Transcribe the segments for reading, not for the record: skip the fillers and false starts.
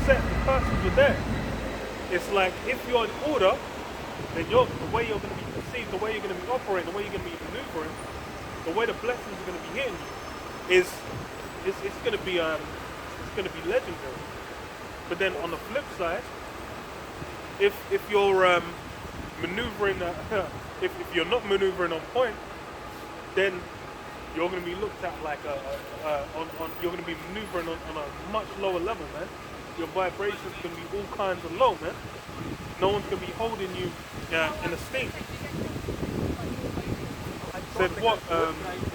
set the persons are there. It's like if you're in order, then the way you're going to be perceived, the way you're going to be operating, the way you're going to be maneuvering, the way the blessings are going to be hitting you, it's going to be legendary. But then on the flip side, if you're maneuvering, if you're not maneuvering on point, then you're going to be looked at like you're going to be maneuvering on a much lower level, man. Your vibration's going to be all kinds of low, man. No one's going to be holding you in esteem. Said what?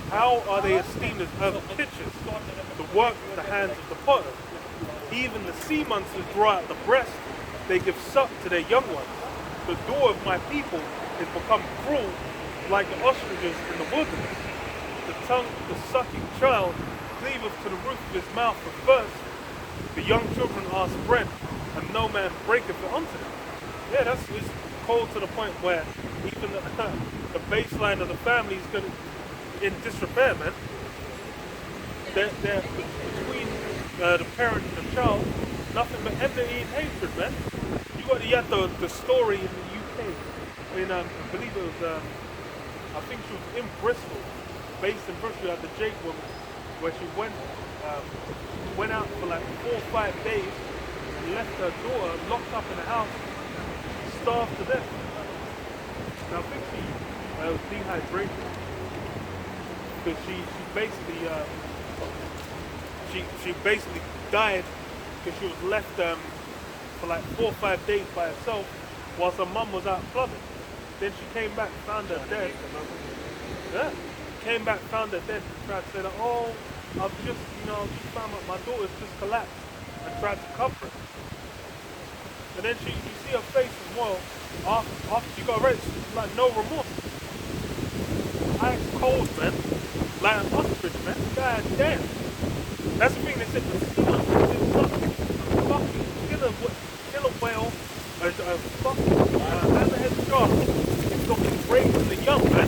How are they esteemed as earth pitchers? The work of the hands of the potter. Even the sea monsters draw out the breast. They give suck to their young ones. The door of my people is become cruel like the ostriches in the wilderness. The tongue of the sucking child cleaveth to the roof of his mouth for thirst. The young children ask bread, and no man breaketh it unto them. Yeah, it's cold to the point where even the baseline of the family is going to in disrepair, man. They're between the parent and the child, nothing but enmity and hatred, man. You had the story in the UK. I believe it was, I think she was in Bristol, based in Bristol. You had the Jake woman, where she went out for like 4 or 5 days and left her daughter locked up in the house, starved to death. And I think she was dehydrated because she basically died because she was left for like 4 or 5 days by herself whilst her mum was out clubbing. Then she came back, found her dead. Yeah, came back, found her dead, and tried to say that, oh, I've just found out my daughter's just collapsed, and tried to cover it. And then you see her face as well, after she got arrested, she's like no remorse. Ice cold, man. Like an ostrich, man. God damn. That's the thing they said, the sea monsters is fucking killer whale, a fucking hammerhead shark is going to be raising the young, man.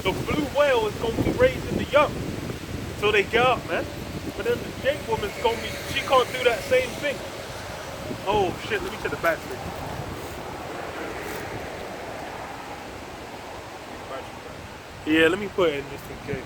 The blue whale is going to be raising the young. So they get up, man. But then the Jake woman's going to be, she can't do that same thing. Oh shit, let me check the battery. Yeah, let me put it in just in case.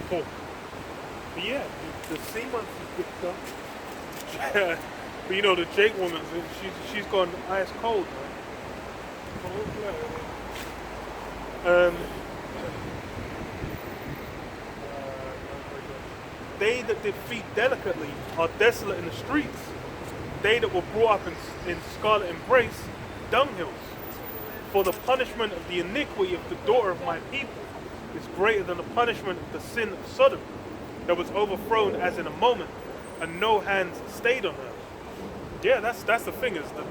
Cool. But yeah, the sea monsters is good stuff. But you know, the Jake woman, she's gone ice cold, man. They that did feed delicately are desolate in the streets. They that were brought up in scarlet embrace, dunghills. For the punishment of the iniquity of the daughter of my people is greater than the punishment of the sin of Sodom, that was overthrown as in a moment, and no hands stayed on her. Yeah, that's the thing, is that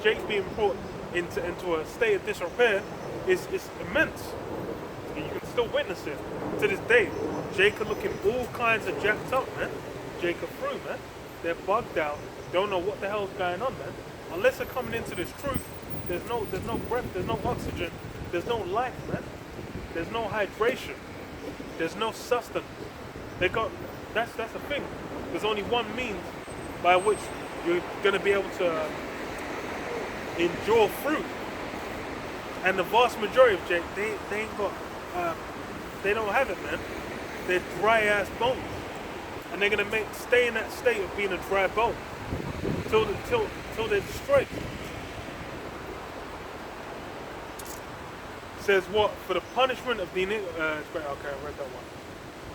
Jake being brought into a state of disrepair is immense. And you can still witness it to this day. Jake are looking all kinds of jacked up, man. Jake are through, man. They're bugged out, don't know what the hell's going on, man. Unless they're coming into this truth, there's no breath, there's no oxygen, there's no life, man. There's no hydration. There's no sustenance. That's the thing. There's only one means by which you're gonna be able to endure fruit. And the vast majority of Jake, they ain't got they don't have it, man. They're dry ass bones. And they're gonna stay in that state of being a dry bone till they're destroyed. Says what? For the punishment of the okay, I read that one.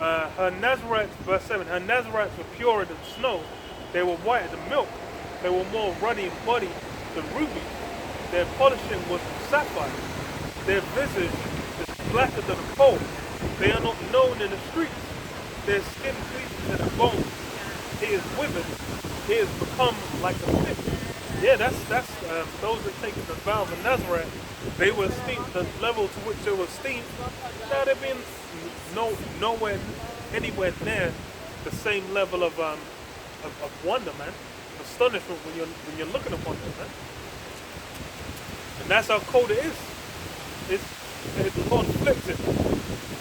Her Nazarites, verse 7, her Nazarites were purer than snow, they were whiter than milk, they were more ruddy in body than rubies, their polishing was sapphire. Their visage is blacker than a coal. They are not known in the streets. Their skin cleaves to their bones. He is withered. He has become like a stick. Yeah, that's those that take the vow of Nazareth. They were esteemed the level to which they were esteemed. Now they've been nowhere anywhere near the same level of wonder, man. Astonishment when you're looking upon them, man. And that's how cold it is. The Lord flips it.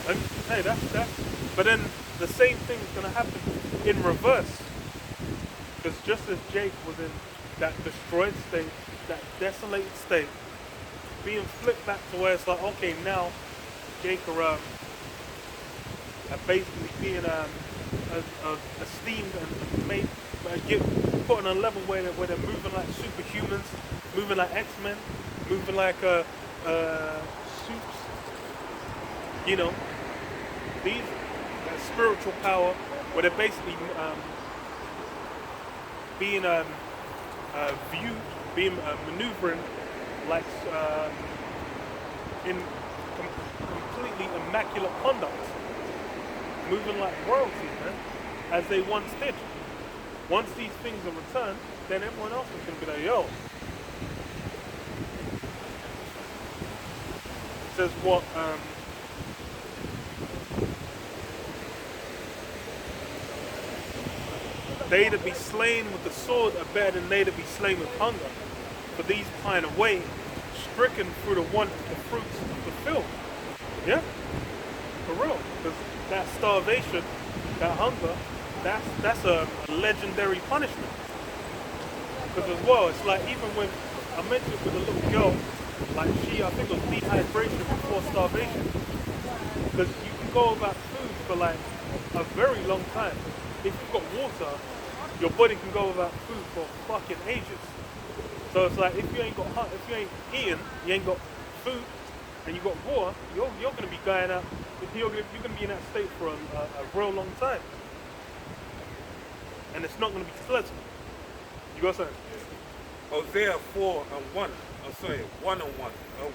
And hey, that's. But then the same thing is gonna happen in reverse. Because just as Jake was in that destroyed state, that desolated state, being flipped back to where it's like, okay, now Jake are basically being esteemed and made, put on a level where they're moving like superhumans, moving like X-Men, moving like suits. You know, these spiritual power, where they're basically being viewed, being maneuvering like in completely immaculate conduct, moving like royalty, man, as they once did. Once these things are returned, then everyone else is going to be like, yo. It says what? They that be slain with the sword are better than they that be slain with hunger. For these pine away, stricken through the want of the fruits of the field. Yeah? For real. Because that starvation, that hunger, that's a legendary punishment. Because as well, it's like even when I mentioned with a little girl, like I think it was dehydration before starvation. Because you can go without food for like a very long time. If you've got water, your body can go without food for fucking ages. So it's like if you ain't eating, you ain't got food, and you got water, you're gonna be going out. You're gonna be in that state for a real long time, and it's not gonna be pleasant. You got something? Hosea 4:1. Oh, sorry, 1:1.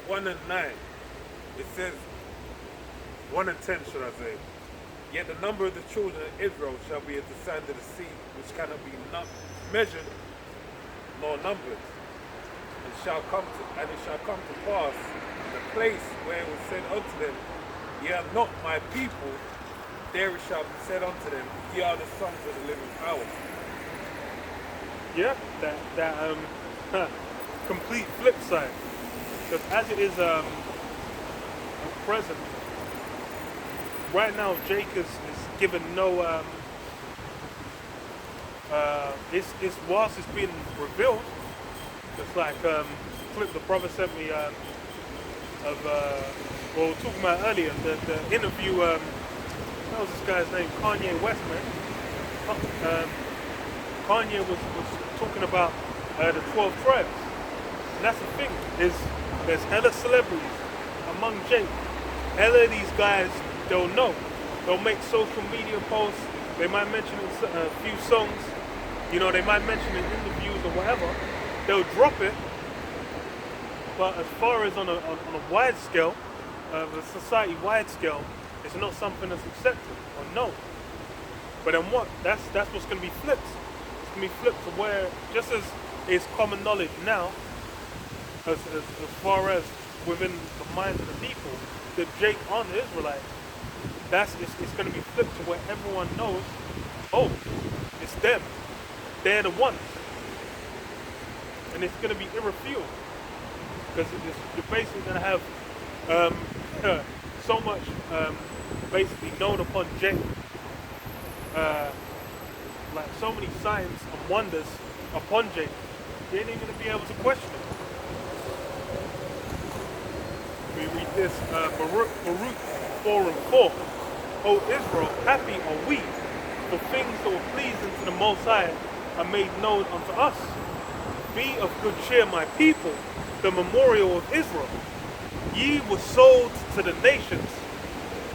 1:9. It says 1:10, should I say? Yet the number of the children of Israel shall be as the sand of the sea, which cannot be measured nor numbered. And it shall come to pass the place where it was said unto them, Ye are not my people, there it shall be said unto them, Ye are the sons of the living power. Yeah, that complete flip side. Because as it is a present, right now Jake is given no it's whilst it's being revealed, it's like the brother sent me we were talking about earlier, the interview, what was this guy's name? Kanye West, man. Kanye was talking about the 12 tribes. And that's the thing, there's hella celebrities among Jake. Hella of these guys, they'll know. They'll make social media posts, they might mention it in a few songs, you know, they might mention it in interviews or whatever. They'll drop it. But as far as on a wide scale, a society-wide scale, it's not something that's accepted or known. But then what? That's what's going to be flipped. It's going to be flipped to where, just as it's common knowledge now, as far as within the minds of the people, that Jake on the Israelite, it's going to be flipped to where everyone knows, oh, it's them. They're the ones. And it's going to be irrefutable. Because you're basically going to have so much basically known upon Jake. Like so many signs and wonders upon Jake. You ain't even going to be able to question it. We read this, Baruch 4:4. O Israel, happy are we, for things that were pleasing to the Most High are made known unto us. Be of good cheer, my people, the memorial of Israel. Ye were sold to the nations,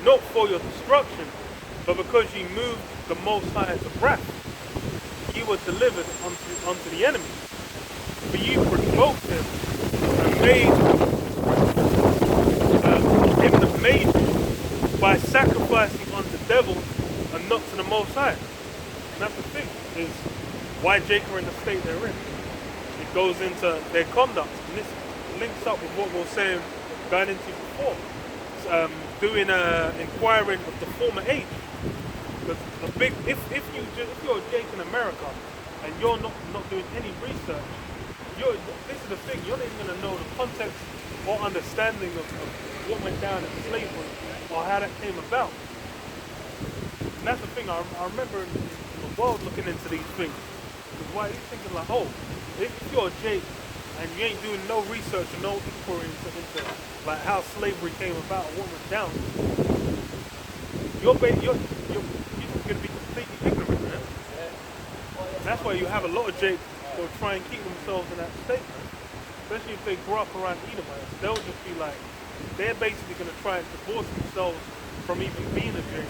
not for your destruction, but because ye moved the Most High to wrath. Ye were delivered unto the enemy. For ye provoked him and made by sacrificing unto devils and not to the Most High. And that's the thing, is why Jacob are in the state they're in. It goes into their conduct, and this links up with what we were saying going into before. Inquiring of the former age. Because if you're Jake in America and you're not doing any research, this is the thing, you're not even going to know the context or understanding of what went down in slavery or how that came about. And that's the thing, I remember in the world looking into these things. Because why are you thinking like, oh, if you're Jake and you ain't doing no research or no inquiry into like how slavery came about or what went down, you're going to be completely ignorant, man. And that's why you have a lot of Jake who will try and keep themselves in that state, man. Especially if they grow up around Edomites, they'll just be like, they're basically going to try and divorce themselves from even being a Jake,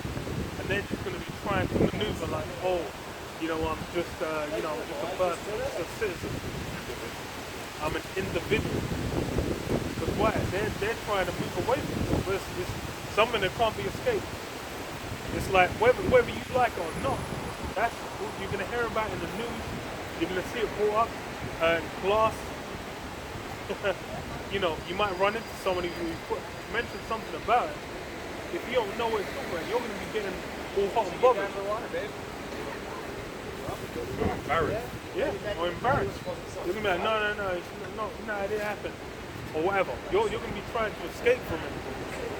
and they're just going to be trying to maneuver like, oh, I'm just, just a person, just a citizen. I'm an individual. Because why? They're trying to move away from it. It's something that can't be escaped. It's like whether you like it or not, that's what you're gonna hear about in the news. You're gonna see it brought up in class. You might run into somebody who mentioned something about it. If you don't know what it's talking about, you're gonna be getting all hot and bothered. Embarrassed. Yeah, or embarrassed. You're gonna be like, no, it didn't happen, or whatever. You're gonna be trying to escape from it.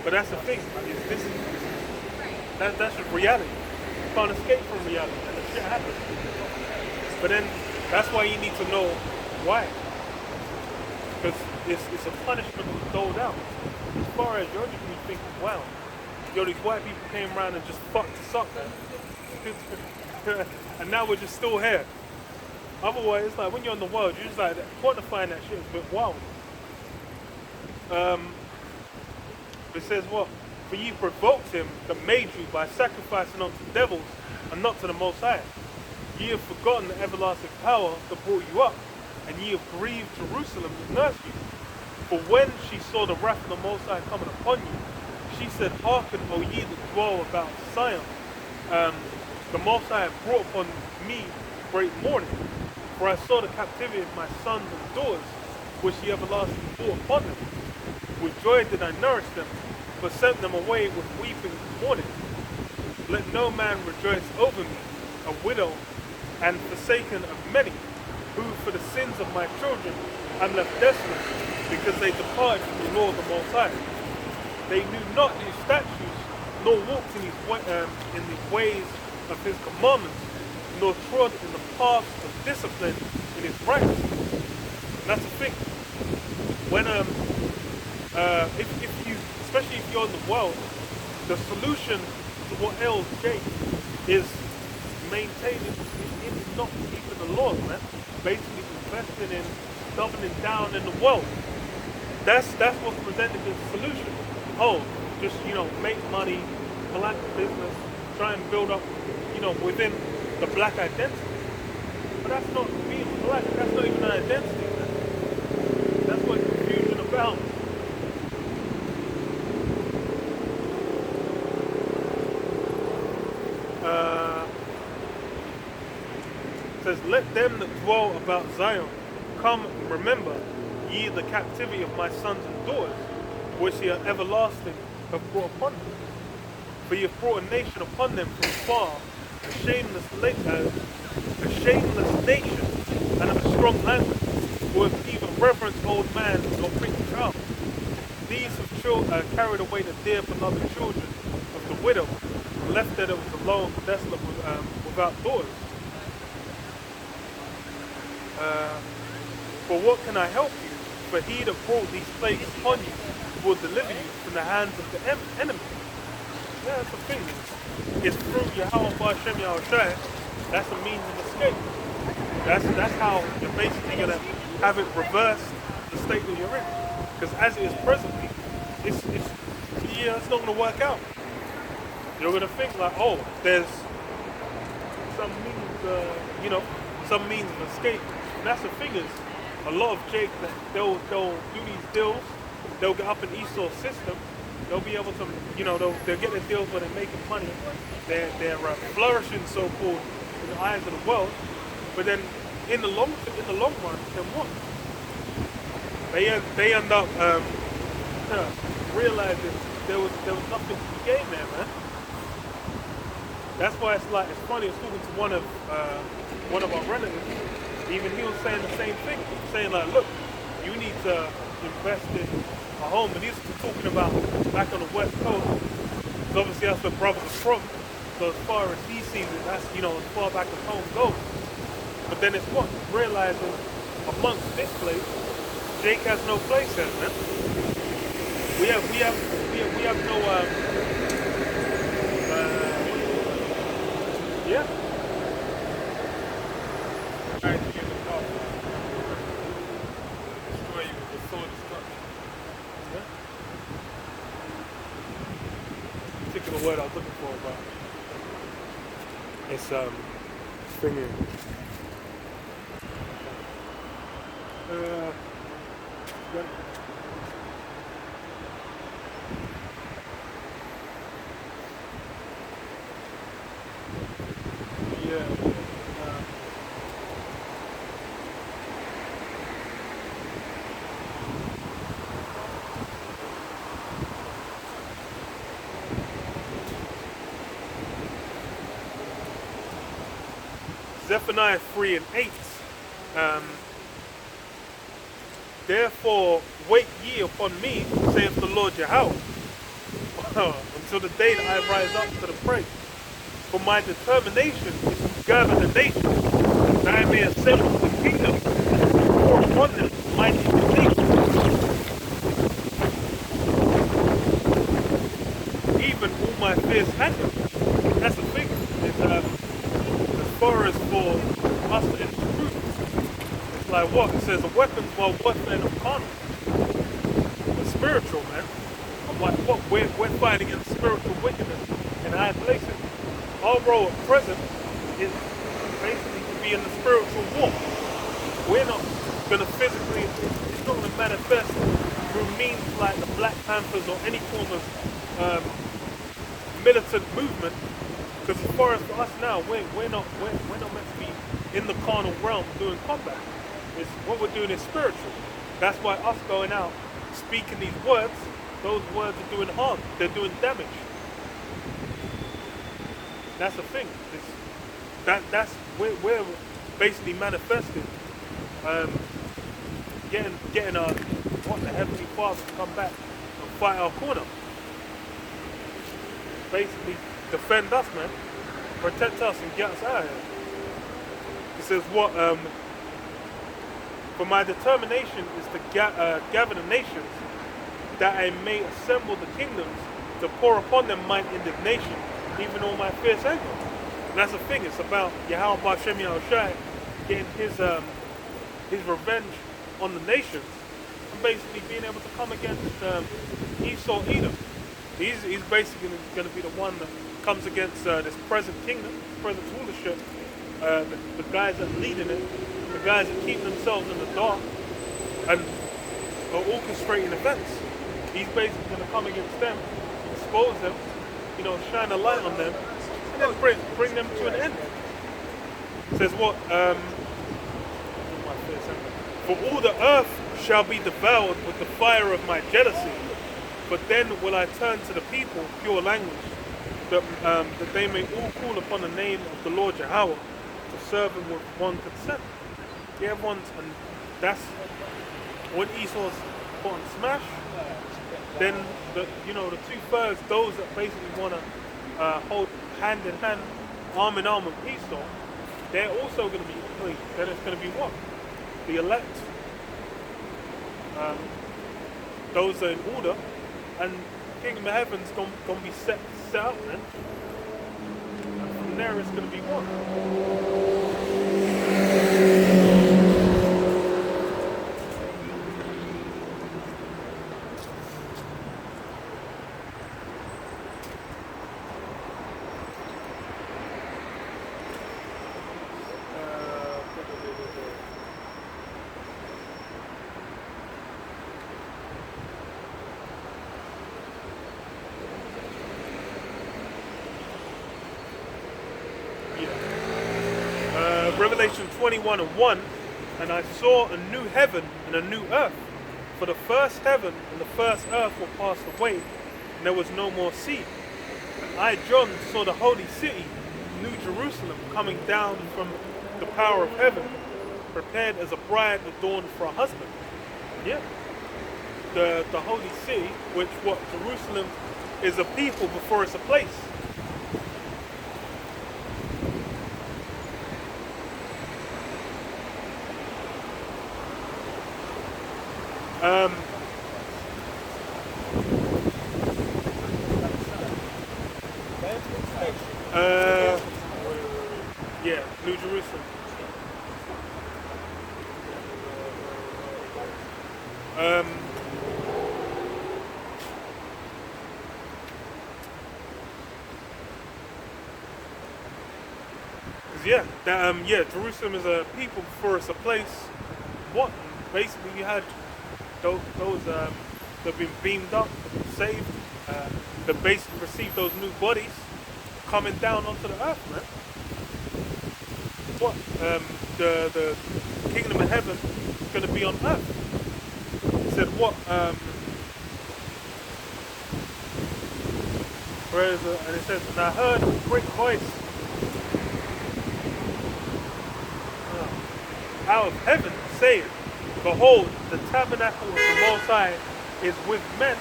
But that's the thing. That's just reality. You can't escape from reality, and the shit happens. But then that's why you need to know why. Because it's a punishment that's doled out. As far as you're just gonna be thinking, wow, these white people came around and just fucked us up, man. And now we're just still here. Otherwise, it's like when you're in the world, you're just like quantifying that shit is a bit wild. It says what? For ye provoked him that made you by sacrificing unto devils and not to the Most High. Ye have forgotten the everlasting power that brought you up, and ye have grieved Jerusalem that nursed you. For when she saw the wrath of the Most High coming upon you, she said, hearken, O ye that dwell about Zion. The Most High hath brought upon me great mourning. For I saw the captivity of my sons and daughters, which the everlasting brought upon them. With joy did I nourish them, but sent them away with weeping and mourning. Let no man rejoice over me, a widow and forsaken of many, who for the sins of my children am left desolate, because they departed from the law of the Most High. They knew not his statutes, nor walked in the ways of his commandments, nor trod in the paths of discipline in his righteousness. And that's the thing. When if you, especially if you're in the world, the solution to what ails Jake is maintaining in not keeping the laws, man. Basically investing in doubling down in the world. That's what's presented as a solution. Oh, just make money, collect business, try and build up, within the black identity. But that's not being black. That's not even an identity, man. That's what confusion abounds. It says, let them that dwell about Zion come and remember ye the captivity of my sons and daughters, which ye are everlasting have brought upon them. For ye have brought a nation upon them from far, a shameless nation, and of a strong language, who have neither reverence old man nor pretty child. These have carried away the dear beloved children of the widow, and left her that was alone, desolate, without daughters. For what can I help you? For he that brought these plagues upon you will deliver you from the hands of the enemy. Yeah, that's the thing. It's through Yahweh Ba'Shem Yahushai. That's the means of escape. That's how you're basically going to have it reverse the state that you're in. Because as it is presently, it's not going to work out. You're going to think like, oh, there's some means, some means of escape. And that's the thing is, a lot of Jake, they'll do these deals, they'll get up in Esau's system, They'll be able to, they'll get their deals where they're making money. They're flourishing, so-called, in the eyes of the world. But then, in the long run, then what? They end up realizing there was nothing to be gained there, man. That's why it's funny. I was talking to one of our relatives. Even he was saying the same thing, saying like, look, you need to invest in a home. And he's talking about back on the West Coast, because obviously that's where brother was from. So as far as he sees it, that's as far back as home goes. But then it's what realizing amongst this place, Jake has no place there, man. We have no yeah. Trying to get the car destroy you with soul destruction. Yeah. Particular word I was looking for, but it's thingy. Yeah. Zephaniah 3:8. Therefore wait ye upon me, saith the Lord Yahweh, until the day that I rise up to the praise. For my determination is to gather the nations, that I may assemble the kingdom, and pour upon them mighty indignation. Even all my fierce anger. That's the thing. It's, as far as for us in the truth, it's like what? It says the weapons while warfare not carnal, but spiritual, man. I'm like, what? We're fighting against spiritual wickedness in high places. Our role at present is basically to be in the spiritual war. We're not going to physically, it's not going to manifest through means like the Black Panthers or any form of militant movement. Because as far as for us now, we're not meant to be in the carnal realm doing combat. It's what we're doing is spiritual. That's why us going out speaking these words, those words are doing harm. They're doing damage. That's the thing. That's we're basically manifesting, getting our the Heavenly Father to come back and fight our corner. Basically, defend us, man. Protect us and get us out of here. It says what? For my determination is to gather the nations, that I may assemble the kingdoms, to pour upon them mine indignation, even all my fierce anger. And that's the thing. It's about Yahweh B'Shem Yahushai getting his revenge on the nations, and basically being able to come against Esau Edom. He's basically going to be the one that comes against this present kingdom, present rulership, the guys that are leading it, the guys that keep themselves in the dark and are orchestrating events. He's basically going to come against them, expose them, shine a light on them, and then bring them to an end. It says what? For all the earth shall be devoured with the fire of my jealousy, but then will I turn to the people pure language, that they may all call upon the name of the Lord Yahweh, to serve him with one consent. Yeah, and that's when Esau's put on smash. Then the 2/3, those that basically want to hold hand in hand, arm in arm with Esau, they're also going to be free. Then it's going to be what? The elect. Those are in order, and the kingdom of heaven's going to be set up then. And from there it's going to be what? Revelation 21:1, and I saw a new heaven and a new earth. For the first heaven and the first earth were passed away, and there was no more sea. I, John, saw the holy city, New Jerusalem, coming down from the power of heaven, prepared as a bride adorned for a husband. Yeah. The holy city, which what Jerusalem is a people before it's a place. Yeah, New Jerusalem. Jerusalem is a people before it's a place. What basically you had those that have been beamed up, saved, that basically received those new bodies coming down onto the earth, man. What the kingdom of heaven is going to be on earth. He said what? Where is it? And it says, and I heard a great voice out of heaven saying, behold, the tabernacle of the Most High is with men,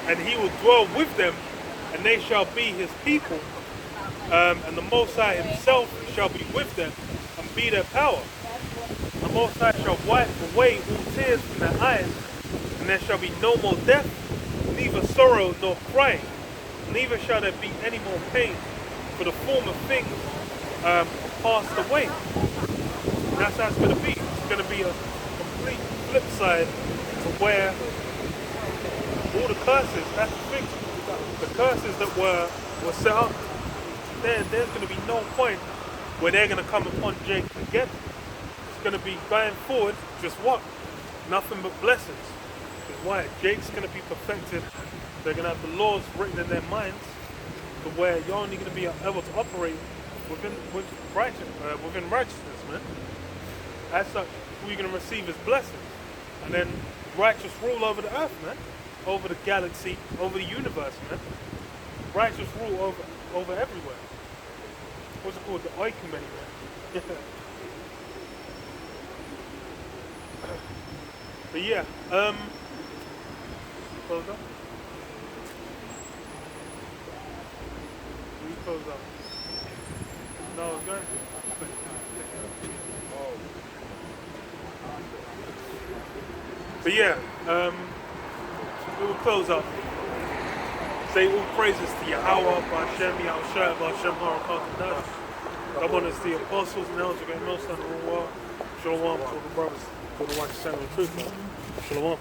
and he will dwell with them, and they shall be his people, and the Most High himself shall be with them and be their power. The Most High shall wipe away all tears from their eyes, and there shall be no more death, neither sorrow nor crying, neither shall there be any more pain, for the former things passed away. And that's how it's going to be. It's going to be a complete flip side to where all the curses, that's the thing, the curses that were set up, there's going to be no point where they're going to come upon Jake again. It's going to be going forward, just what? Nothing but blessings. Because why? Jake's going to be perfected. They're going to have the laws written in their minds to where you're only going to be able to operate within righteousness, man. As such, who you're going to receive is blessings. And then righteous rule over the earth, man. Over the galaxy, over the universe, man. Righteous rule over everywhere. What's it called? The Oikumene, man. But yeah, close up. We close up. No, it's going to. But yeah, we will close up. Say all praises to Yahweh, Ba'Shem, Yahushua, Ba'Shem, Harakah, God honors the apostles and elders of most under the world. Shalom to the brothers, for the righteous and the truth, man. Shalom.